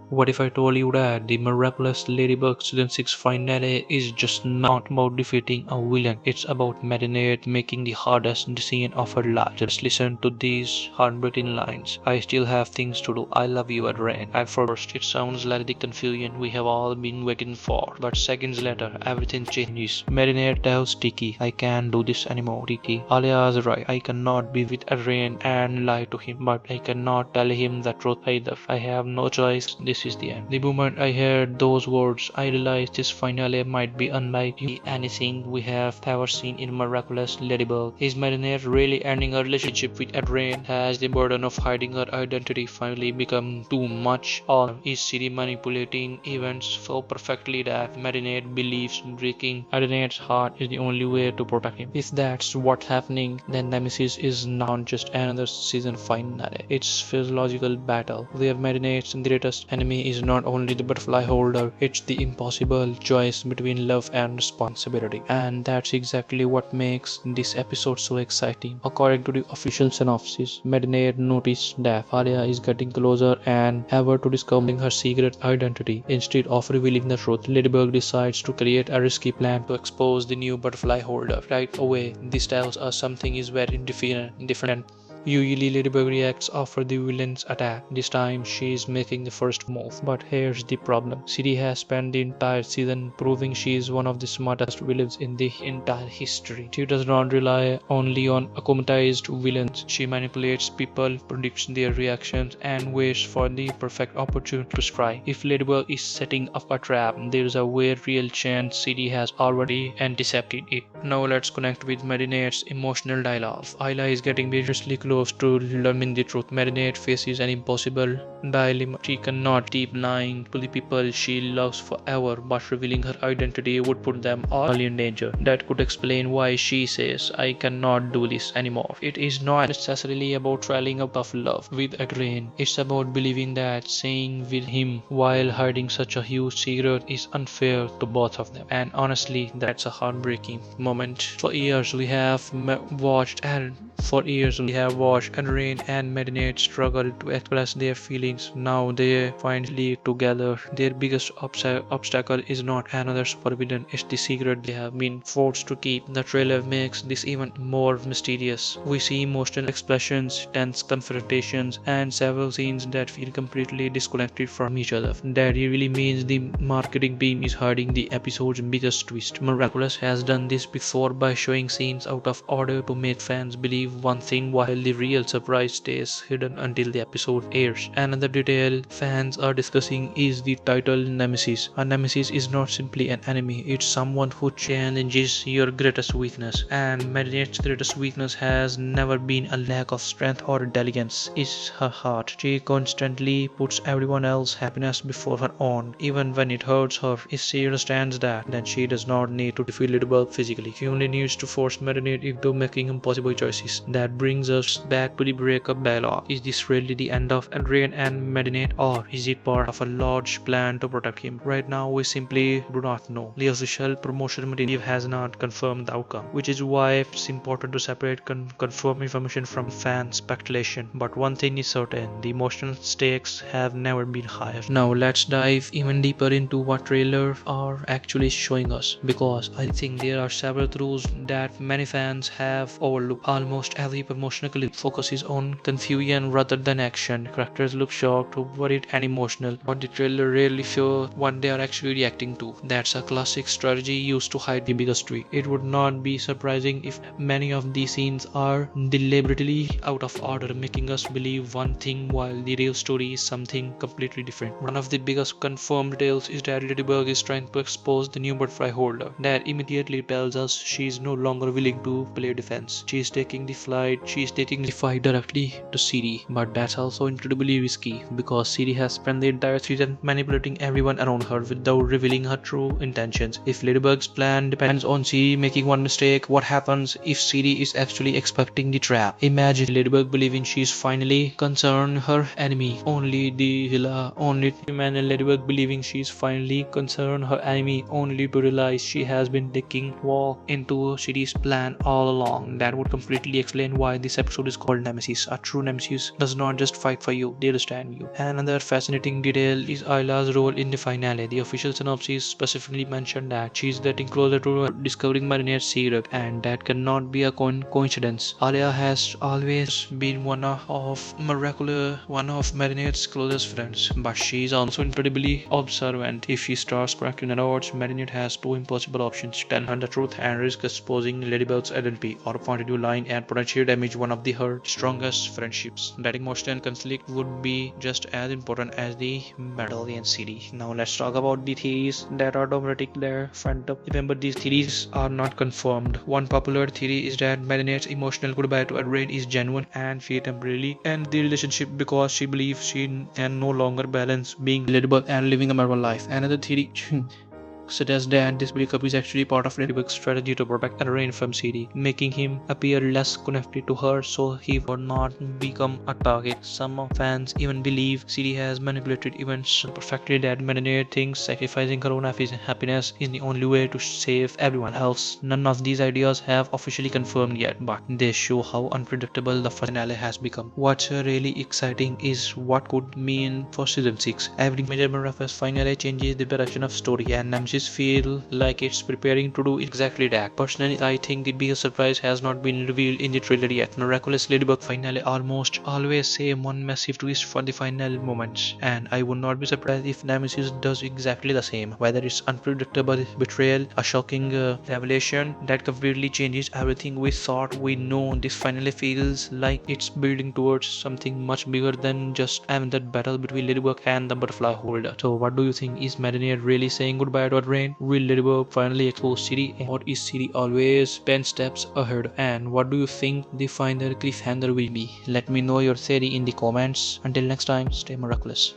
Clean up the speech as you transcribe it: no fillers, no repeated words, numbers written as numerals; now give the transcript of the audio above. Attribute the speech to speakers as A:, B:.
A: What if I told you that the Miraculous Ladybug Season 6 finale is just not about defeating a villain, it's about Marinette making the hardest decision of her life. Just listen to these heartbreaking lines. I still have things to do. I love you, Adrien. At first, it sounds like the confusion we have all been waiting for, but seconds later, everything changes. Marinette tells Tikki, I can't do this anymore, Tikki. Alya is right. I cannot be with Adrien and lie to him, but I cannot tell him the truth either. I have no choice. This is the end. The moment I heard those words, I realized this finale might be unlike anything we have ever seen in Miraculous Ladybug. Is Marinette really ending her relationship with Adrien? Has the burden of hiding her identity finally become too much? Or is Cerise manipulating events so perfectly that Marinette believes breaking Adrienne's heart is the only way to protect him? If that's what's happening, then Nemesis is not just another season finale. It's physiological battle where Marinette's greatest enemy is not only the butterfly holder, it's the impossible choice between love and responsibility. And that's exactly what makes this episode so exciting. According to the official synopsis, Marinette noticed that Alya is getting closer and ever to discovering her secret identity. Instead of revealing the truth, Ladybug decides to create a risky plan to expose the new butterfly holder. Right away, this tells us something is very different. Usually Ladybug reacts after the villain's attack. This time she is making the first move. But here's the problem. Cerise has spent the entire season proving she is one of the smartest villains in the entire history. She does not rely only on acclimatized villains. She manipulates people, predicts their reactions, and waits for the perfect opportunity to strike. If Ladybug is setting up a trap, there is a very real chance Cerise has already anticipated it. Now let's connect with Marinette's emotional dialogue. Alya is getting dangerously close to learning the truth. Marinette faces an impossible dilemma. She cannot keep lying to the people she loves forever, but revealing her identity would put them all in danger. That could explain why she says, I cannot do this anymore. It is not necessarily about trailing out of love with Adrien. It's about believing that staying with him while hiding such a huge secret is unfair to both of them. And honestly, that's a heartbreaking moment. For years we have watched Adrien and Marinette struggle to express their feelings. Now they finally together. Their biggest obstacle is not another supervillain, it's the secret they have been forced to keep. The trailer makes this even more mysterious. We see emotional expressions, tense confrontations, and several scenes that feel completely disconnected from each other. That really means the marketing team is hiding the episode's biggest twist. Miraculous has done this before by showing scenes out of order to make fans believe one thing while the real surprise stays hidden until the episode airs. Another detail fans are discussing is the title Nemesis. A nemesis is not simply an enemy, it's someone who challenges your greatest weakness. And Marinette's greatest weakness has never been a lack of strength or intelligence, it's her heart. She constantly puts everyone else's happiness before her own, even when it hurts her. If she understands that, then she does not need to defeat Ladybug physically. She only needs to force Marinette into making impossible choices. That brings us back to the breakup dialogue. Is this really the end of Adrien and Marinette, or is it part of a large plan to protect him? Right now we simply do not know. The official promotional material has not confirmed the outcome, which is why it's important to separate confirmed information from fan speculation. But one thing is certain, the emotional stakes have never been higher. Now let's dive even deeper into what trailers are actually showing us, because I think there are several truths that many fans have overlooked. Almost every promotional clip focuses on confusion rather than action. Characters look shocked, worried, and emotional, but the trailer rarely shows what they are actually reacting to. That's a classic strategy used to hide the biggest tweet. It would not be surprising if many of these scenes are deliberately out of order, making us believe one thing while the real story is something completely different. One of the biggest confirmed details is that Ladybug is trying to expose the new butterfly holder. That immediately tells us she is no longer willing to play defense. She is taking the fight directly to Cerise. But that's also incredibly risky, because Cerise has spent the entire season manipulating everyone around her without revealing her true intentions. If Ladybug's plan depends on Cerise making one mistake, what happens if Cerise is actually expecting the trap? Imagine Ladybug believing she is finally concerned her enemy, only to realize she has been taking walk into Cerise's plan all along. That would completely explain why this episode is called Nemesis. A true Nemesis does not just fight for you, they understand you. And another fascinating detail is Alya's role in the finale. The official synopsis specifically mentioned that she is getting closer to discovering Marinette's secret, and that cannot be a coincidence. Alya has always been one of Marinette's closest friends, but she is also incredibly observant. If she starts cracking notes, Marinette has two impossible options: tell her the truth and risk exposing Ladybug's identity, or continue lying and potentially damage one of her strongest friendships. That emotional conflict would be just as important as the battle in city. Now let's talk about the theories that are dominating their fandom. Remember, these theories are not confirmed. One popular theory is that Marinette's emotional goodbye to Adrien is genuine and she temporarily end the relationship because she believes she can no longer balance being Ladybug and living a normal life. Another theory suggests that this breakup is actually part of Ladybug's strategy to protect Adrien from Cerise, making him appear less connected to her so he would not become a target. Some fans even believe Cerise has manipulated events so perfectly that Marinette thinks sacrificing her own happiness is the only way to save everyone else. None of these ideas have officially confirmed yet, but they show how unpredictable the finale has become. What's really exciting is what could mean for season 6. Every major Miraculous finale changes the direction of story, and Nemesis feel like it's preparing to do exactly that. Personally, I think the biggest surprise has not been revealed in the trailer yet. Miraculous Ladybug finale almost always save one massive twist for the final moments, and I would not be surprised if Nemesis does exactly the same. Whether it's unpredictable betrayal, a shocking revelation that completely changes everything we thought we know, this finally feels like it's building towards something much bigger than just that battle between Ladybug and the butterfly holder. So what do you think? Is Marinette really saying goodbye to Adrien? Will Ladybug finally expose Cerise, or is Cerise always 10 steps ahead? And what do you think the final cliffhanger will be? Let me know your theory in the comments. Until next time, stay miraculous.